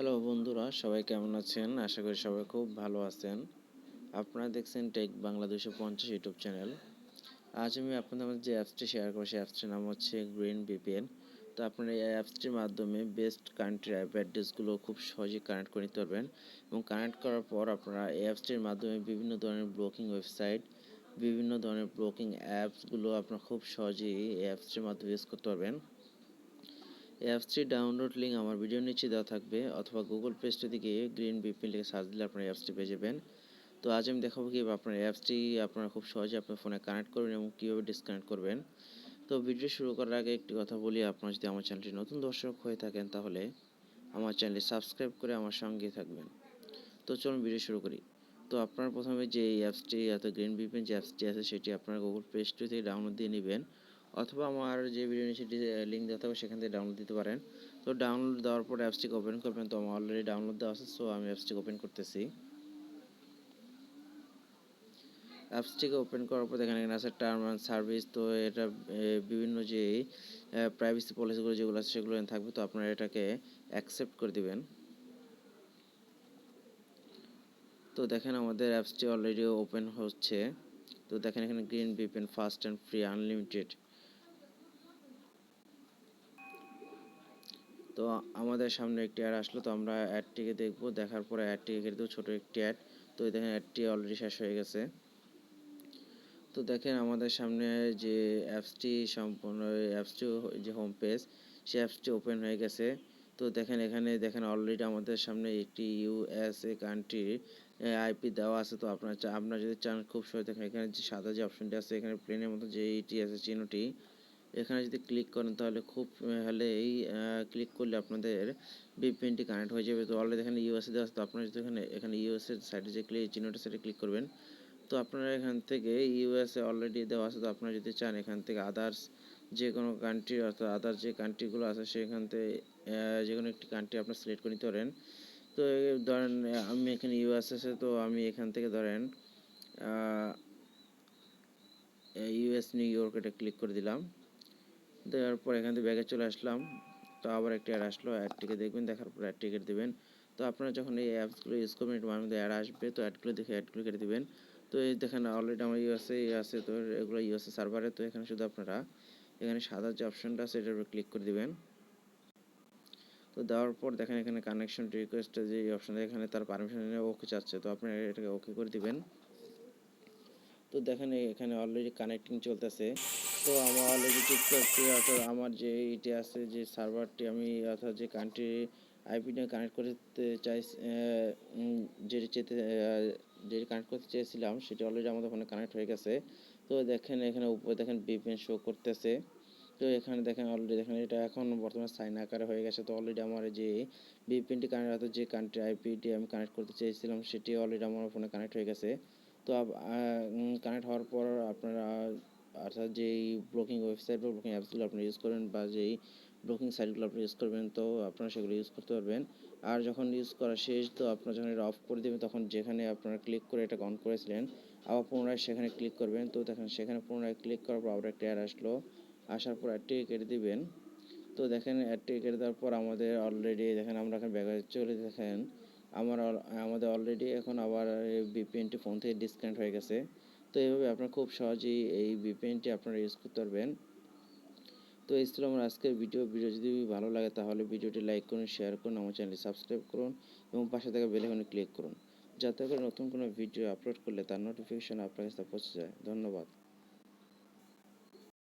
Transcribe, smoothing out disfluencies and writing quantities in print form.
Hello বন্ধুরা, সবাই কেমন আছেন? আশা করি সবাই খুব ভালো আছেন। আপনারা দেখছেন টেক বাংলা 250 ইউটিউব চ্যানেল। আজ আমি আপনাদের মাঝে যে অ্যাপসটি শেয়ার করব সেই অ্যাপসটির নাম হচ্ছে গ্রিন ভিপিএন। তো আপনারা এই অ্যাপসটির মাধ্যমে বেস্ট কান্ট্রি আইপি অ্যাড্রেসগুলো খুব সহজেই কানেক্ট করে নিতে পারবেন এবং কানেক্ট করার পর আপনারা এই অ্যাপসটির মাধ্যমে বিভিন্ন ধরনের ব্লকিং ওয়েবসাইট, বিভিন্ন ধরনের ব্লকিং অ্যাপসগুলো আপনারা খুব সহজেই এই অ্যাপসটির মাধ্যমে ইউজ করতে পারবেন। অ্যাপসটির ডাউনলোড লিঙ্ক আমার ভিডিওর নিচে দেওয়া থাকবে অথবা গুগল প্লে স্টোর থেকে গ্রিন ভিপিএন লিখে সার্চ দিলে আপনার অ্যাপসটি পেয়ে যাবেন। তো আজ আমি দেখাবো কীভাবে আপনার অ্যাপসটি আপনারা খুব সহজে আপনার ফোনে কানেক্ট করবেন এবং কীভাবে ডিসকানেক্ট করবেন। তো ভিডিও শুরু করার আগে একটি কথা বলি, আপনারা যদি আমার চ্যানেলটি নতুন দর্শক হয়ে থাকেন তাহলে আমার চ্যানেলটি সাবস্ক্রাইব করে আমার সঙ্গে থাকবেন। তো চলুন ভিডিও শুরু করি। তো আপনারা প্রথমে যে এই অ্যাপসটি অর্থাৎ গ্রিন ভিপিএন যে অ্যাপসটি আছে সেটি আপনারা গুগল প্লে স্টোর থেকে ডাউনলোড দিয়ে নেবেন অথবা আমার যে ভিডিও নিচে লিঙ্ক দেওয়া থাকবে সেখান থেকে ডাউনলোড দিতে পারেন। তো ডাউনলোড দেওয়ার পর অ্যাপসটিকে ওপেন করবেন। তো আমার অলরেডি ডাউনলোড দেওয়া আছে, সো আমি অ্যাপসটিকে ওপেন করতেছি। অ্যাপসটিকে ওপেন করার পর এখানে আছে টার্ম অ্যান্ড সার্ভিস। তো এটা বিভিন্ন যে প্রাইভেসি পলিসিগুলো যেগুলো আছে সেগুলো থাকবে, তো আপনারা এটাকে অ্যাকসেপ্ট করে দিবেন। তো দেখেন আমাদের অ্যাপসটি অলরেডি ওপেন হচ্ছে। তো দেখেন এখানে green VPN fast and free unlimited. তো আমাদের সামনে একটি অ্যাড আসলো, তো আমরা অ্যাডটিকে দেখব। দেখার পরে অ্যাডটিকে কেটে দেবো, ছোটো একটি অ্যাড। তো দেখেন অ্যাডটি অলরেডি শেষ হয়ে গেছে। তো দেখেন আমাদের সামনে যে অ্যাপসটি সম্পূর্ণ অ্যাপসটি যে হোম পেজ, সেই অ্যাপসটি ওপেন হয়ে গেছে। তো দেখেন এখানে দেখেন অলরেডি আমাদের সামনে একটি ইউএসএ কান্ট্রির আইপি দেওয়া আছে। তো আপনারা যদি চান খুব সহজে দেখেন এখানে যে সাদা যে অপশনটি আছে, এখানে প্লেনের মতো যে এইটি আছে চিহ্নটি, এখানে যদি ক্লিক করেন তাহলে খুব হলে এই ক্লিক করলে আপনাদের ভিপিএনটি কানেক্ট হয়ে যাবে। তো অলরেডি এখানে ইউএসএ দেওয়া আছে, তো আপনারা যদি এখানে ইউএসএ সাইডে যে চিহ্নটা সেটা ক্লিক করবেন। তো আপনারা এখান থেকে ইউএসএ অলরেডি দেওয়া আছে, তো আপনারা যদি চান এখান থেকে আদার্স যে কোনো কান্ট্রি অর্থাৎ আদার্স যে কান্ট্রিগুলো আছে সেখান থেকে যে কোনো একটি কান্ট্রি আপনার সিলেক্ট করে নিতে পারেন। তো ধরেন আমি এখানে ইউএসএ, তো আমি এখান থেকে ধরেন ইউএস নিউ ইয়র্ক এটা ক্লিক করে দিলাম। দেওয়ার পর এখান থেকে ব্যাগে চলে আসলাম। তো আবার একটি অ্যাড আসলো, অ্যাডটিকে দেখবেন, দেখার পর অ্যাড টিকেট দেবেন। তো আপনারা যখন এই অ্যাপসগুলো ইউজ করবেন এর মধ্যে অ্যাড আসবে, তো অ্যাডগুলো দেখে অ্যাডগুলো কেটে দেবেন। তো এই দেখেন অলরেডি আমার ইউএসএ আছে, তো এগুলো ইউএসএ সার্ভারে। তো এখানে শুধু আপনারা এখানে সাদা যে অপশনটা আছে এটার উপর ক্লিক করে দিবেন। তো দেওয়ার পর দেখেন এখানে কানেকশন রিকোয়েস্ট যে অপশন, এখানে তার পারমিশন নিয়ে ওকে চাচ্ছে, তো আপনারা এটাকে ওকে করে দিবেন। তো দেখেন এখানে অলরেডি কানেক্টিং চলতেছে। তো আমার অলরেডি টিকটকটি অর্থাৎ আমার যে এটি আছে যে সার্ভারটি আমি অর্থাৎ যে কান্ট্রি আইপি নিয়ে কানেক্ট করতে চাই, যেটি যেটি কানেক্ট করতে চেয়েছিলাম সেটি অলরেডি আমাদের ফোনে কানেক্ট হয়ে গেছে। তো দেখেন এখানে উপরে দেখেন ভিপিএন শো করতেছে। তো এখানে দেখেন অলরেডি দেখেন এটা এখন বর্তমানে সাইন আকারে হয়ে গেছে। তো অলরেডি আমার যে ভিপিএনটি কানেক্ট অর্থাৎ যে কান্ট্রি আইপিটি আমি কানেক্ট করতে চেয়েছিলাম সেটি অলরেডি আমার ফোনে কানেক্ট হয়ে গেছে। তো কানেক্ট হওয়ার পর আপনারা অর্থাৎ যেই ব্লকিং ওয়েবসাইট বা ব্লকিং অ্যাপসগুলো আপনি ইউজ করবেন বা যেই ব্লকিং সাইটগুলো আপনি ইউজ করবেন, তো আপনারা সেগুলো ইউজ করতে পারবেন। আর যখন ইউজ করা শেষ, তো আপনারা যখন এটা অফ করে দেবেন তখন যেখানে আপনারা ক্লিক করে এটা অন করেছিলেন আবার পুনরায় সেখানে ক্লিক করবেন। তো দেখেন সেখানে পুনরায় ক্লিক করার পর আবার একটা অ্যাড আসলো, আসার পর অ্যাডটি কেটে দিবেন। তো দেখেন অ্যাডটি কেটে দেওয়ার পর আমাদের অলরেডি দেখেন আমরা এখন ব্যাগে চলে দেখেন আমাদের অলরেডি এখন আবার ভিপিএনটি ফোন থেকে ডিসকানেক্ট হয়ে গেছে। তো এইভাবে আপনারা খুব সহজেই এই ভিপিএনটি আপনারা ইউজ করতে পারবেন। তো এই ছিল আমার আজকের ভিডিও যদি ভালো লাগে তাহলে ভিডিওটি লাইক করুন, শেয়ার করুন, আমার চ্যানেলটি সাবস্ক্রাইব করুন এবং পাশে থাকা বেল আইকনে ক্লিক করুন, যাতে করে নতুন কোনো ভিডিও আপলোড করলে তার নোটিফিকেশন আপনার কাছে পৌঁছে যায়। ধন্যবাদ।